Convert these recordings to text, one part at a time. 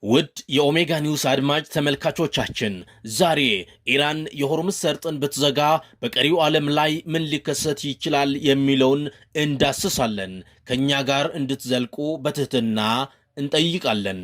ውድ የኦሜጋ ኒውስ አድማጭ ተመልካቾቻችን ዛሬ ኢራን የሆርሙዝ ሰርጥን ብትዘጋ በቀሪው ዓለም ላይ ምን ሊከሰት ይችላል የሚለውን እንዳስሳለን። ከኛ ጋር እንድትዘልቁ በትህትና እንጠይቃለን።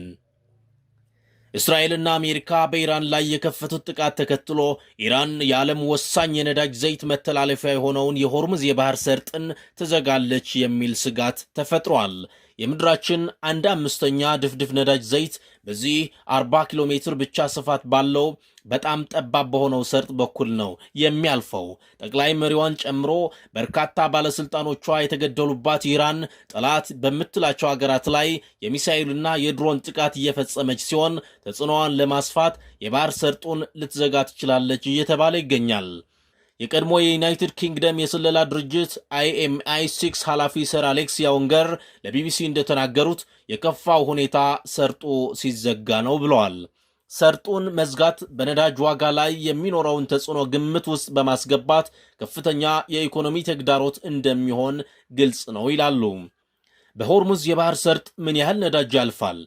እስራኤልና አሜሪካ በኢራን ላይ የከፈቱት ጥቃት ተከትሎ ኢራን የዓለም ወሳኝ የነዳጅ ዘይት መተላለፊያ የሆነውን የሆርሙዝ የባህር ሰርጥን ትዘጋለች የሚል ስጋት ተፈጥሯል። የምድራችን 1/5 ድፍድፍ ነዳጅ ዘይት በዚህ 40 ኪሎ ሜትር ብቻ ስፋት ባለው በጣም ጠባብ በሆነው ሰርጥ በኩል ነው የሚያልፈው። ጠቅላይ መሪዋን ጨምሮ በርካታ ባለስልጣኖቿ የተገደሉባት ኢራን ጠላት በምትላቸው ሀገራት ላይ የሚሳኤልና የድሮን ጥቃት እየፈጸመች ሲሆን ተጽዕኖዋን ለማስፋት የባህር ሰርጡን ልትዘጋ ትችላለች እየተባለ ይገኛል። የቀድሞ የዩናይትድ ኪንግደም የስለላ ድርጅት IMI6 ኃላፊ ሰር አሌክስ ያውንገር ለቢቢሲ እንደተናገሩት የከፋው ሁኔታ ሰርጡ ሲዘጋ ነው ብለዋል። ሰርጡን መዝጋት በነዳጅ ዋጋ ላይ የሚኖረውን ተጽዕኖ ግምት ውስጥ በማስገባት ከፍተኛ የኢኮኖሚ ተግዳሮት እንደሚሆን ግልጽ ነው ይላሉ። በሆርሙዝ የባህር ሰርጥ ምን ያህል ነዳጅ ያልፋል?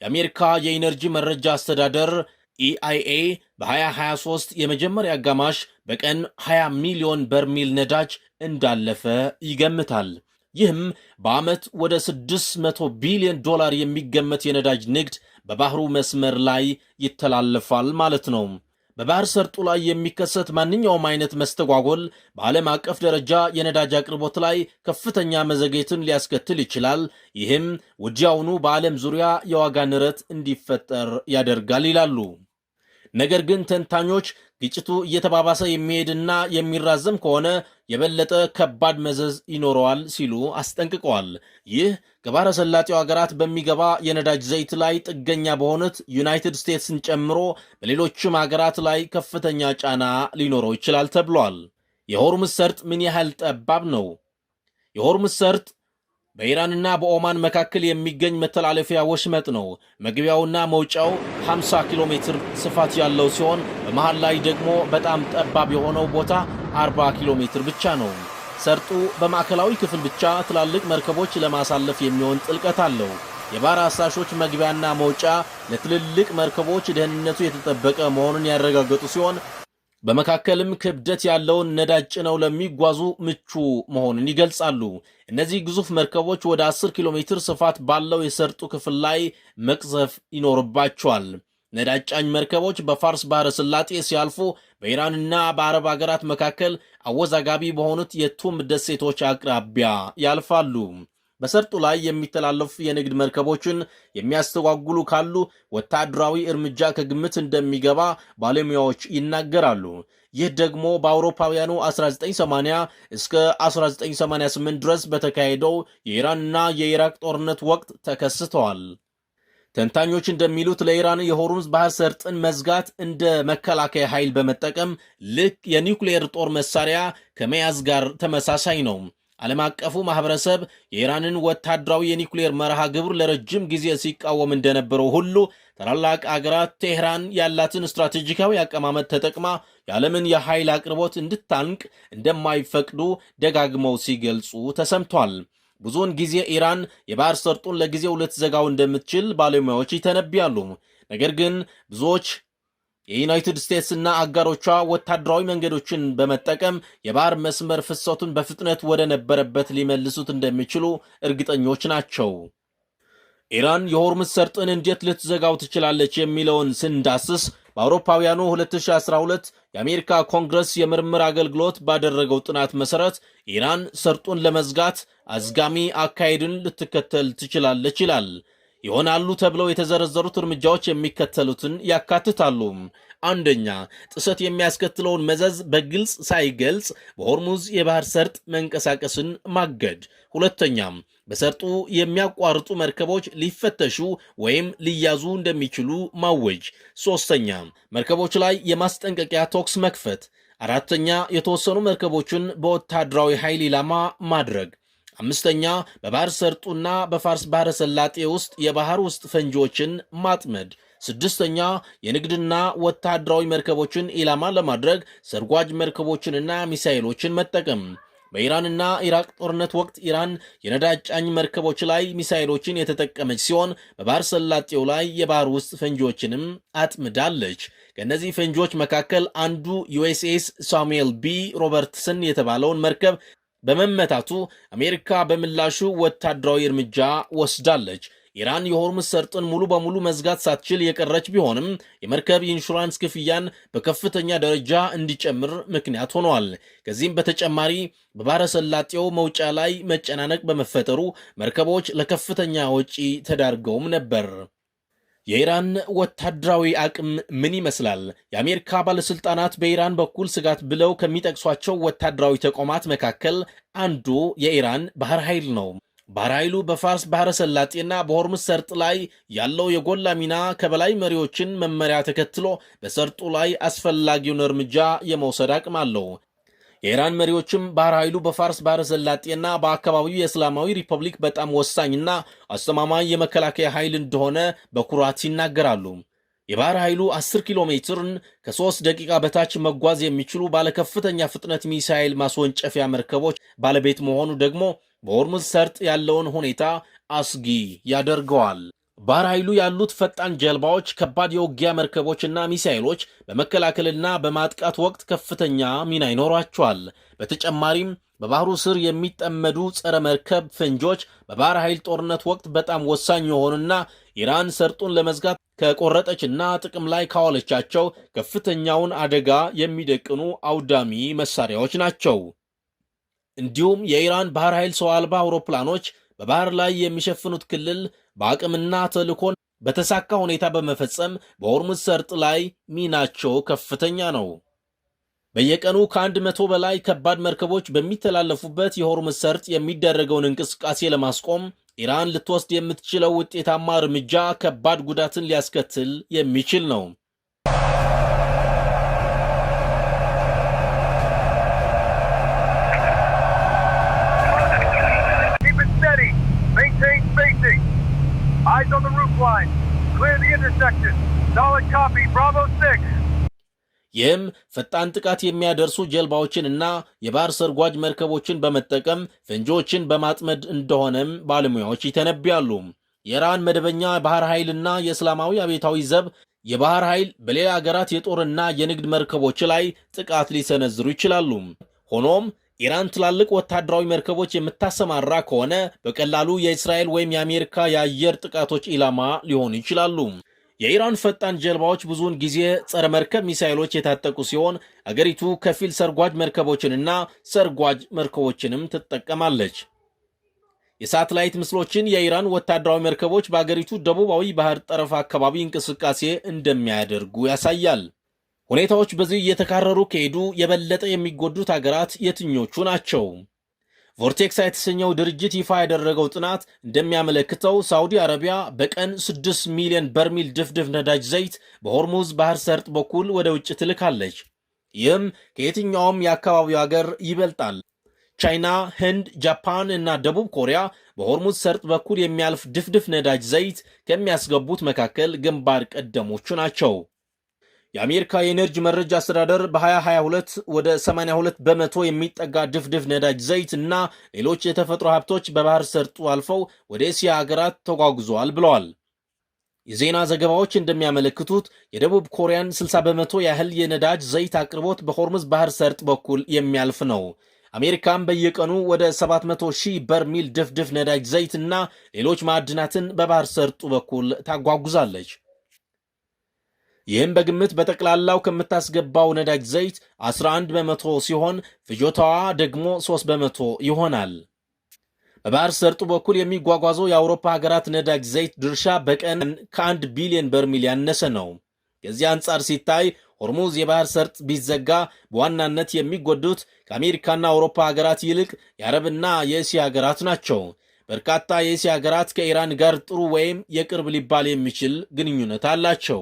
የአሜሪካ የኢነርጂ መረጃ አስተዳደር EIA በ2023 የመጀመሪያ አጋማሽ በቀን 20 ሚሊዮን በርሜል ነዳጅ እንዳለፈ ይገምታል። ይህም በዓመት ወደ $600 ቢሊዮን የሚገመት የነዳጅ ንግድ በባህሩ መስመር ላይ ይተላለፋል ማለት ነው። በባህር ሰርጡ ላይ የሚከሰት ማንኛውም አይነት መስተጓጎል በዓለም አቀፍ ደረጃ የነዳጅ አቅርቦት ላይ ከፍተኛ መዘግየትን ሊያስከትል ይችላል። ይህም ወዲያውኑ በዓለም ዙሪያ የዋጋ ንረት እንዲፈጠር ያደርጋል ይላሉ። ነገር ግን ተንታኞች ግጭቱ እየተባባሰ የሚሄድና የሚራዘም ከሆነ የበለጠ ከባድ መዘዝ ይኖረዋል ሲሉ አስጠንቅቀዋል። ይህ ከባሕረ ሰላጤው ሀገራት በሚገባ የነዳጅ ዘይት ላይ ጥገኛ በሆኑት ዩናይትድ ስቴትስን ጨምሮ በሌሎችም ሀገራት ላይ ከፍተኛ ጫና ሊኖረው ይችላል ተብሏል። የሆርሙዝ ሰርጥ ምን ያህል ጠባብ ነው? የሆርሙዝ ሰርጥ በኢራንና በኦማን መካከል የሚገኝ መተላለፊያ ወሽመጥ ነው። መግቢያውና መውጫው 50 ኪሎ ሜትር ስፋት ያለው ሲሆን በመሃል ላይ ደግሞ በጣም ጠባብ የሆነው ቦታ 40 ኪሎ ሜትር ብቻ ነው። ሰርጡ በማዕከላዊ ክፍል ብቻ ትላልቅ መርከቦች ለማሳለፍ የሚሆን ጥልቀት አለው። የባህር አሳሾች መግቢያና መውጫ ለትልልቅ መርከቦች ደህንነቱ የተጠበቀ መሆኑን ያረጋገጡ ሲሆን በመካከልም ክብደት ያለውን ነዳጅ ጭነው ለሚጓዙ ምቹ መሆኑን ይገልጻሉ። እነዚህ ግዙፍ መርከቦች ወደ 10 ኪሎ ሜትር ስፋት ባለው የሰርጡ ክፍል ላይ መቅዘፍ ይኖርባቸዋል። ነዳጅ ጫኝ መርከቦች በፋርስ ባህረ ሰላጤ ሲያልፉ በኢራንና በአረብ ሀገራት መካከል አወዛጋቢ በሆኑት የቱም ደሴቶች አቅራቢያ ያልፋሉ። በሰርጡ ላይ የሚተላለፉ የንግድ መርከቦችን የሚያስተጓጉሉ ካሉ ወታደራዊ እርምጃ ከግምት እንደሚገባ ባለሙያዎች ይናገራሉ። ይህ ደግሞ በአውሮፓውያኑ 1980 እስከ 1988 ድረስ በተካሄደው የኢራንና የኢራቅ ጦርነት ወቅት ተከስተዋል። ተንታኞች እንደሚሉት ለኢራን የሆርሙዝ ባህር ሰርጥን መዝጋት እንደ መከላከያ ኃይል በመጠቀም ልክ የኒውክሌር ጦር መሳሪያ ከመያዝ ጋር ተመሳሳይ ነው። ዓለም አቀፉ ማህበረሰብ የኢራንን ወታደራዊ የኒውክሌር መርሃ ግብር ለረጅም ጊዜ ሲቃወም እንደነበረው ሁሉ ታላላቅ አገራት ቴህራን ያላትን ስትራቴጂካዊ አቀማመጥ ተጠቅማ የዓለምን የኃይል አቅርቦት እንድታንቅ እንደማይፈቅዱ ደጋግመው ሲገልጹ ተሰምቷል። ብዙውን ጊዜ ኢራን የባህር ሰርጡን ለጊዜው ልትዘጋው እንደምትችል ባለሙያዎች ይተነብያሉ። ነገር ግን ብዙዎች የዩናይትድ ስቴትስ እና አጋሮቿ ወታደራዊ መንገዶችን በመጠቀም የባህር መስመር ፍሰቱን በፍጥነት ወደ ነበረበት ሊመልሱት እንደሚችሉ እርግጠኞች ናቸው። ኢራን የሆርሙዝ ሰርጥን እንዴት ልትዘጋው ትችላለች የሚለውን ስንዳስስ በአውሮፓውያኑ 2012 የአሜሪካ ኮንግረስ የምርምር አገልግሎት ባደረገው ጥናት መሰረት ኢራን ሰርጡን ለመዝጋት አዝጋሚ አካሄድን ልትከተል ትችላለች ይላል። ይሆናሉ ተብለው የተዘረዘሩት እርምጃዎች የሚከተሉትን ያካትታሉ። አንደኛ፣ ጥሰት የሚያስከትለውን መዘዝ በግልጽ ሳይገልጽ በሆርሙዝ የባህር ሰርጥ መንቀሳቀስን ማገድ። ሁለተኛ፣ በሰርጡ የሚያቋርጡ መርከቦች ሊፈተሹ ወይም ሊያዙ እንደሚችሉ ማወጅ። ሶስተኛ፣ መርከቦች ላይ የማስጠንቀቂያ ተኩስ መክፈት። አራተኛ፣ የተወሰኑ መርከቦችን በወታደራዊ ኃይል ኢላማ ማድረግ። አምስተኛ፣ በባህር ሰርጡና በፋርስ ባህረ ሰላጤ ውስጥ የባህር ውስጥ ፈንጂዎችን ማጥመድ። ስድስተኛ፣ የንግድና ወታደራዊ መርከቦችን ኢላማ ለማድረግ ሰርጓጅ መርከቦችንና ሚሳኤሎችን መጠቀም። በኢራንና ኢራቅ ጦርነት ወቅት ኢራን የነዳጅ ጫኝ መርከቦች ላይ ሚሳይሎችን የተጠቀመች ሲሆን በባህር ሰላጤው ላይ የባህር ውስጥ ፈንጂዎችንም አጥምዳለች። ከእነዚህ ፈንጂዎች መካከል አንዱ ዩኤስኤስ ሳሙኤል ቢ ሮበርትሰን የተባለውን መርከብ በመመታቱ አሜሪካ በምላሹ ወታደራዊ እርምጃ ወስዳለች። ኢራን የሆርሙዝ ሰርጥን ሙሉ በሙሉ መዝጋት ሳትችል የቀረች ቢሆንም የመርከብ ኢንሹራንስ ክፍያን በከፍተኛ ደረጃ እንዲጨምር ምክንያት ሆኗል። ከዚህም በተጨማሪ በባህረ ሰላጤው መውጫ ላይ መጨናነቅ በመፈጠሩ መርከቦች ለከፍተኛ ወጪ ተዳርገውም ነበር። የኢራን ወታደራዊ አቅም ምን ይመስላል? የአሜሪካ ባለስልጣናት በኢራን በኩል ስጋት ብለው ከሚጠቅሷቸው ወታደራዊ ተቋማት መካከል አንዱ የኢራን ባህር ኃይል ነው። ባህር ኃይሉ በፋርስ ባህረ ሰላጤና በሆርሙዝ ሰርጥ ላይ ያለው የጎላ ሚና ከበላይ መሪዎችን መመሪያ ተከትሎ በሰርጡ ላይ አስፈላጊውን እርምጃ የመውሰድ አቅም አለው። የኢራን መሪዎችም ባህር ኃይሉ በፋርስ ባህረ ሰላጤና በአካባቢው የእስላማዊ ሪፐብሊክ በጣም ወሳኝና አስተማማኝ የመከላከያ ኃይል እንደሆነ በኩራት ይናገራሉ። የባህር ኃይሉ 10 ኪሎ ሜትርን ከ3 ደቂቃ በታች መጓዝ የሚችሉ ባለከፍተኛ ፍጥነት ሚሳኤል ማስወንጨፊያ መርከቦች ባለቤት መሆኑ ደግሞ በሆርሙዝ ሰርጥ ያለውን ሁኔታ አስጊ ያደርገዋል። ባህር ኃይሉ ያሉት ፈጣን ጀልባዎች፣ ከባድ የውጊያ መርከቦችና ሚሳኤሎች በመከላከልና በማጥቃት ወቅት ከፍተኛ ሚና ይኖሯቸዋል። በተጨማሪም በባህሩ ስር የሚጠመዱ ጸረ መርከብ ፈንጆች በባህር ኃይል ጦርነት ወቅት በጣም ወሳኝ የሆኑና ኢራን ሰርጡን ለመዝጋት ከቆረጠችና ጥቅም ላይ ካዋለቻቸው ከፍተኛውን አደጋ የሚደቅኑ አውዳሚ መሳሪያዎች ናቸው። እንዲሁም የኢራን ባህር ኃይል ሰው አልባ አውሮፕላኖች በባህር ላይ የሚሸፍኑት ክልል በአቅምና ተልዕኮን በተሳካ ሁኔታ በመፈጸም በሆርሙዝ ሰርጥ ላይ ሚናቸው ከፍተኛ ነው። በየቀኑ ከ100 በላይ ከባድ መርከቦች በሚተላለፉበት የሆርሙዝ ሰርጥ የሚደረገውን እንቅስቃሴ ለማስቆም ኢራን ልትወስድ የምትችለው ውጤታማ እርምጃ ከባድ ጉዳትን ሊያስከትል የሚችል ነው። Eyes on the roof line. Clear the intersection. Solid copy. Bravo 6. ይህም ፈጣን ጥቃት የሚያደርሱ ጀልባዎችንና የባህር ሰርጓጅ መርከቦችን በመጠቀም ፈንጂዎችን በማጥመድ እንደሆነም ባለሙያዎች ይተነብያሉ። የኢራን መደበኛ ባህር ኃይልና የእስላማዊ አብዮታዊ ዘብ የባህር ኃይል በሌላ ሀገራት የጦርና የንግድ መርከቦች ላይ ጥቃት ሊሰነዝሩ ይችላሉ። ሆኖም ኢራን ትላልቅ ወታደራዊ መርከቦች የምታሰማራ ከሆነ በቀላሉ የእስራኤል ወይም የአሜሪካ የአየር ጥቃቶች ኢላማ ሊሆኑ ይችላሉ። የኢራን ፈጣን ጀልባዎች ብዙውን ጊዜ ጸረ መርከብ ሚሳይሎች የታጠቁ ሲሆን አገሪቱ ከፊል ሰርጓጅ መርከቦችንና ሰርጓጅ መርከቦችንም ትጠቀማለች። የሳተላይት ምስሎችን የኢራን ወታደራዊ መርከቦች በአገሪቱ ደቡባዊ ባህር ጠረፍ አካባቢ እንቅስቃሴ እንደሚያደርጉ ያሳያል። ሁኔታዎች በዚህ እየተካረሩ ከሄዱ የበለጠ የሚጎዱት ሀገራት የትኞቹ ናቸው? ቮርቴክስ የተሰኘው ድርጅት ይፋ ያደረገው ጥናት እንደሚያመለክተው ሳዑዲ አረቢያ በቀን 6 ሚሊዮን በርሚል ድፍድፍ ነዳጅ ዘይት በሆርሙዝ ባህር ሰርጥ በኩል ወደ ውጭ ትልካለች። ይህም ከየትኛውም የአካባቢው ሀገር ይበልጣል። ቻይና፣ ህንድ፣ ጃፓን እና ደቡብ ኮሪያ በሆርሙዝ ሰርጥ በኩል የሚያልፍ ድፍድፍ ነዳጅ ዘይት ከሚያስገቡት መካከል ግንባር ቀደሞቹ ናቸው። የአሜሪካ የኤነርጂ መረጃ አስተዳደር በ2022 ወደ 82 በመቶ የሚጠጋ ድፍድፍ ነዳጅ ዘይት እና ሌሎች የተፈጥሮ ሀብቶች በባህር ሰርጡ አልፈው ወደ እስያ ሀገራት ተጓጉዘዋል ብለዋል። የዜና ዘገባዎች እንደሚያመለክቱት የደቡብ ኮሪያን 60 በመቶ ያህል የነዳጅ ዘይት አቅርቦት በሆርሙዝ ባህር ሰርጥ በኩል የሚያልፍ ነው። አሜሪካም በየቀኑ ወደ 700 ሺህ በርሚል ድፍድፍ ነዳጅ ዘይት እና ሌሎች ማዕድናትን በባህር ሰርጡ በኩል ታጓጉዛለች። ይህም በግምት በጠቅላላው ከምታስገባው ነዳጅ ዘይት 11 በመቶ ሲሆን ፍጆታዋ ደግሞ 3 በመቶ ይሆናል። በባህር ሰርጡ በኩል የሚጓጓዘው የአውሮፓ ሀገራት ነዳጅ ዘይት ድርሻ በቀን ከ1 ቢሊዮን በርሚል ያነሰ ነው። ከዚህ አንጻር ሲታይ ሆርሙዝ የባህር ሰርጥ ቢዘጋ በዋናነት የሚጎዱት ከአሜሪካና አውሮፓ ሀገራት ይልቅ የአረብና የእስያ ሀገራት ናቸው። በርካታ የእስያ ሀገራት ከኢራን ጋር ጥሩ ወይም የቅርብ ሊባል የሚችል ግንኙነት አላቸው።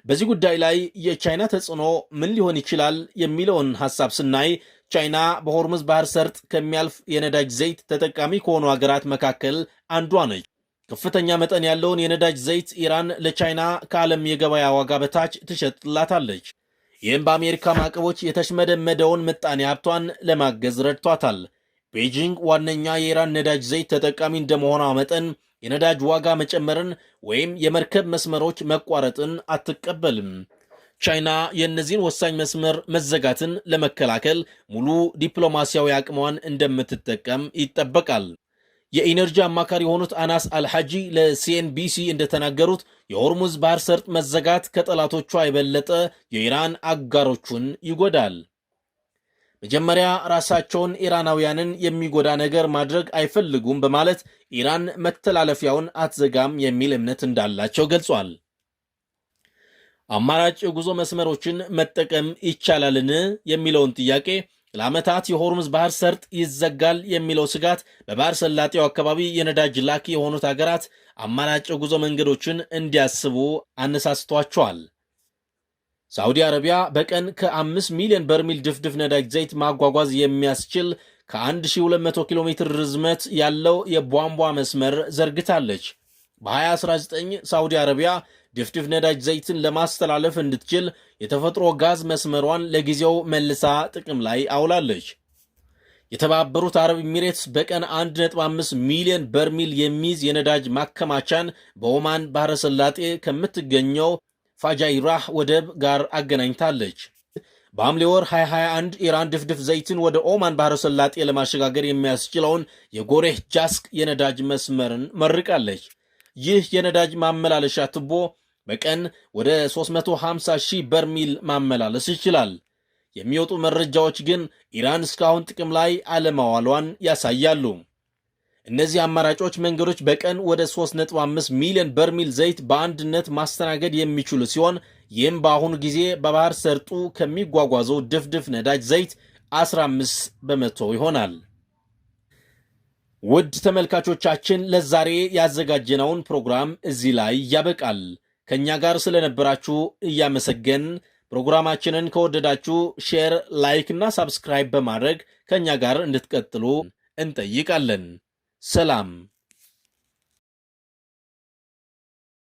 በዚህ ጉዳይ ላይ የቻይና ተጽዕኖ ምን ሊሆን ይችላል የሚለውን ሐሳብ ስናይ ቻይና በሆርሙዝ ባህር ሰርጥ ከሚያልፍ የነዳጅ ዘይት ተጠቃሚ ከሆኑ ሀገራት መካከል አንዷ ነች። ከፍተኛ መጠን ያለውን የነዳጅ ዘይት ኢራን ለቻይና ከዓለም የገበያ ዋጋ በታች ትሸጥላታለች። ይህም በአሜሪካ ማዕቀቦች የተሽመደመደውን ምጣኔ ሀብቷን ለማገዝ ረድቷታል። ቤጂንግ ዋነኛ የኢራን ነዳጅ ዘይት ተጠቃሚ እንደመሆኗ መጠን የነዳጅ ዋጋ መጨመርን ወይም የመርከብ መስመሮች መቋረጥን አትቀበልም። ቻይና የእነዚህን ወሳኝ መስመር መዘጋትን ለመከላከል ሙሉ ዲፕሎማሲያዊ አቅሟን እንደምትጠቀም ይጠበቃል። የኢነርጂ አማካሪ የሆኑት አናስ አልሐጂ ለሲኤንቢሲ እንደተናገሩት የሆርሙዝ ባህር ሰርጥ መዘጋት ከጠላቶቿ የበለጠ የኢራን አጋሮቹን ይጎዳል። መጀመሪያ ራሳቸውን ኢራናውያንን የሚጎዳ ነገር ማድረግ አይፈልጉም በማለት ኢራን መተላለፊያውን አትዘጋም የሚል እምነት እንዳላቸው ገልጿል። አማራጭ የጉዞ መስመሮችን መጠቀም ይቻላልን የሚለውን ጥያቄ ለዓመታት የሆርሙዝ ባህር ሰርጥ ይዘጋል የሚለው ስጋት በባህር ሰላጤው አካባቢ የነዳጅ ላኪ የሆኑት ሀገራት አማራጭ የጉዞ መንገዶችን እንዲያስቡ አነሳስቷቸዋል። ሳዑዲ አረቢያ በቀን ከ5 ሚሊዮን በርሚል ድፍድፍ ነዳጅ ዘይት ማጓጓዝ የሚያስችል ከ1200 ኪሎ ሜትር ርዝመት ያለው የቧንቧ መስመር ዘርግታለች። በ2019 ሳዑዲ አረቢያ ድፍድፍ ነዳጅ ዘይትን ለማስተላለፍ እንድትችል የተፈጥሮ ጋዝ መስመሯን ለጊዜው መልሳ ጥቅም ላይ አውላለች። የተባበሩት አረብ ኤሚሬትስ በቀን 1.5 ሚሊዮን በርሚል የሚይዝ የነዳጅ ማከማቻን በኦማን ባህረ ሰላጤ ከምትገኘው ፋጃይራህ ወደብ ጋር አገናኝታለች። በሐምሌ ወር 2021 ኢራን ድፍድፍ ዘይትን ወደ ኦማን ባህረ ሰላጤ ለማሸጋገር የሚያስችለውን የጎሬህ ጃስክ የነዳጅ መስመርን መርቃለች። ይህ የነዳጅ ማመላለሻ ቱቦ በቀን ወደ 350 ሺህ በርሚል ማመላለስ ይችላል። የሚወጡ መረጃዎች ግን ኢራን እስካሁን ጥቅም ላይ አለማዋሏን ያሳያሉ። እነዚህ አማራጮች መንገዶች በቀን ወደ 3.5 ሚሊዮን በርሚል ዘይት በአንድነት ማስተናገድ የሚችሉ ሲሆን ይህም በአሁኑ ጊዜ በባህር ሰርጡ ከሚጓጓዘው ድፍድፍ ነዳጅ ዘይት 15 በመቶ ይሆናል። ውድ ተመልካቾቻችን ለዛሬ ያዘጋጀነውን ፕሮግራም እዚህ ላይ ያበቃል። ከእኛ ጋር ስለነበራችሁ እያመሰገን ፕሮግራማችንን ከወደዳችሁ ሼር፣ ላይክ እና ሳብስክራይብ በማድረግ ከእኛ ጋር እንድትቀጥሉ እንጠይቃለን። ሰላም።